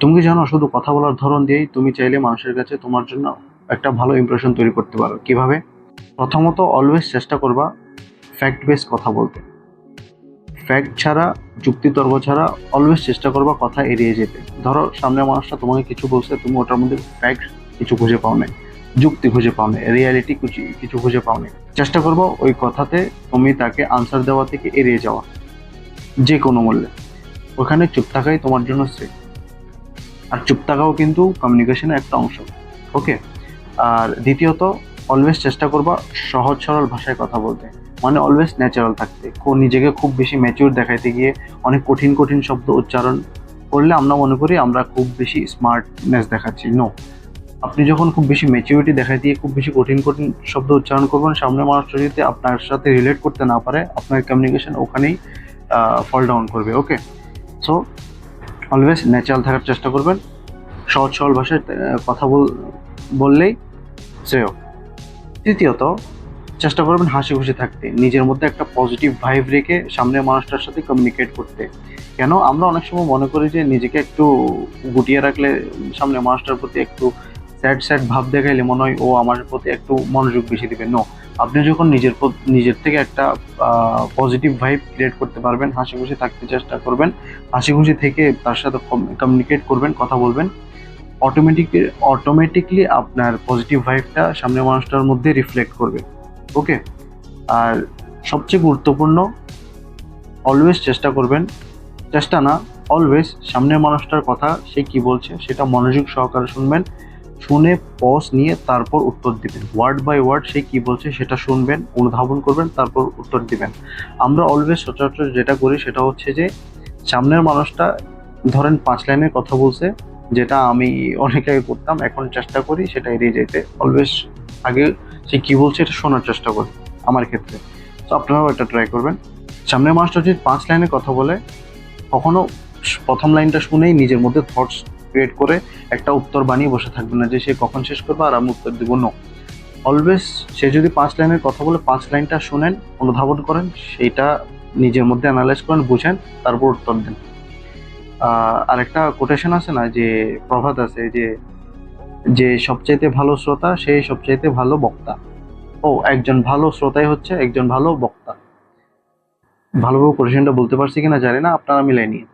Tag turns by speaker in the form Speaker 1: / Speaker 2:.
Speaker 1: তুমি কি জানো, শুধু কথা বলার ধরন দিয়েই তুমি চাইলে মানুষের কাছে তোমার জন্য একটা ভালো ইমপ্রেশন তৈরি করতে পারো। কিভাবে? প্রথমত, অলওয়েজ চেষ্টা করবা ফ্যাক্ট বেস কথা বলতে। ফ্যাক্ট ছাড়া, যুক্তিতর্ক ছাড়া অলওয়েজ চেষ্টা করবা কথা এড়িয়ে যেতে। ধরো সামনের মানুষটা তোমাকে কিছু বলছে, তুমি ওটার মধ্যে ফ্যাক্ট কিছু খুঁজে পাও নাই, যুক্তি খুঁজে পাও নাই, রিয়ালিটি কিছু খুঁজে পাও নাই, চেষ্টা করবো ওই কথাতে তুমি তাকে আনসার দেওয়া থেকে এড়িয়ে যাওয়া যে কোনো মূল্যে। ওখানে চুপ থাকাই তোমার জন্য সেফ। আর চুপ থাকাও কিন্তু কমিউনিকেশনের একটা অংশ। ওকে। আর দ্বিতীয়ত, অলওয়েজ চেষ্টা করবা সহজ সরল ভাষায় কথা বলতে। মানে অলওয়েজ ন্যাচারাল থাকতে। নিজেকে খুব বেশি ম্যাচিউর দেখাইতে গিয়ে অনেক কঠিন কঠিন শব্দ উচ্চারণ করলে আমরা মনে করি আমরা খুব বেশি স্মার্টনেস দেখাচ্ছি। নো। আপনি যখন খুব বেশি ম্যাচিউরিটি দেখাই দিয়ে খুব বেশি কঠিন কঠিন শব্দ উচ্চারণ করবেন, সামনের মানুষটা যদি আপনার সাথে রিলেট করতে না পারে, আপনার কমিউনিকেশন ওখানেই ফল ডাউন করবে। ওকে। সো অলওয়েজ ন্যাচারাল থাকার চেষ্টা করবেন, সহজ সরল ভাষায় কথা বললেই শ্রেয়। তৃতীয়ত, চেষ্টা করবেন হাসি খুশি থাকতে, নিজের মধ্যে একটা পজিটিভ ভাইব রেখে সামনের মানুষটার সাথে কমিউনিকেট করতে। কেন আমরা অনেক সময় মনে করি যে নিজেকে একটু গুটিয়ে রাখলে, সামনের মানুষটার প্রতি একটু স্যাড স্যাড ভাব দেখাইলে মনে হয় ও আমার প্রতি একটু মনোযোগ বেশি দিবে। নো। আপনি যখন নিজের থেকে একটা পজিটিভ ভাইব ক্রিয়েট করতে পারবেন, হাসি খুশি থাকতে চেষ্টা করবেন, হাসি খুশি থেকে তার সাথে কমিউনিকেট করবেন, কথা বলবেন, অটোমেটিকলি আপনার পজিটিভ ভাইবটা সামনের মানুষটার মধ্যে রিফ্লেক্ট করবে। ওকে। আর সবচেয়ে গুরুত্বপূর্ণ, অলওয়েজ চেষ্টা করবেন, চেষ্টা না, অলওয়েজ সামনের মানুষটার কথা সে কি বলছে সেটা মনোযোগ সহকারে শুনবেন, শুনে পজ নিয়ে তারপর উত্তর দিবেন। ওয়ার্ড বাই ওয়ার্ড সে কি বলছে সেটা শুনবেন, অনুধাবন করবেন, তারপর উত্তর দিবেন। আমরা অলওয়েজ সচরাচর যেটা করি সেটা হচ্ছে যে, সামনের মানুষটা ধরেন 5 লাইনের কথা বলছে, যেটা আমি অনেক আগে করতাম, এখন চেষ্টা করি সেটা এড়িয়ে যেতে। অলওয়েজ আগে সে কি বলছে এটা শোনার চেষ্টা করি আমার ক্ষেত্রে। তো আপনারাও এটা ট্রাই করবেন। সামনের মানুষটা যদি 5 লাইনের কথা বলে, কখনো প্রথম লাইনটা শুনেই নিজের মধ্যে থটস ক্রিয়েট করে একটা উত্তর বানিয়ে বসে থাকবেন না যে সে কখন শেষ করবে আর আমি উত্তর দেবো। নো। অলওয়েজ সে যদি 5 লাইনের কথা বলে 5 লাইনটা শুনেন, অনুধাবন করেন, সেইটা নিজের মধ্যে অ্যানালাইজ করেন, বুঝেন, তারপর উত্তর দেন। আরেকটা কোটেশন আছে না, যে প্রবাদ আছে যে, যে সবচাইতে ভালো শ্রোতা সেই সবচাইতে ভালো বক্তা। একজন ভালো শ্রোতাই হচ্ছে একজন ভালো বক্তা। ভালোভাবে কোটেশনটা বলতে পারছি কিনা জানি না, আপনারা মিলাই নিয়ে।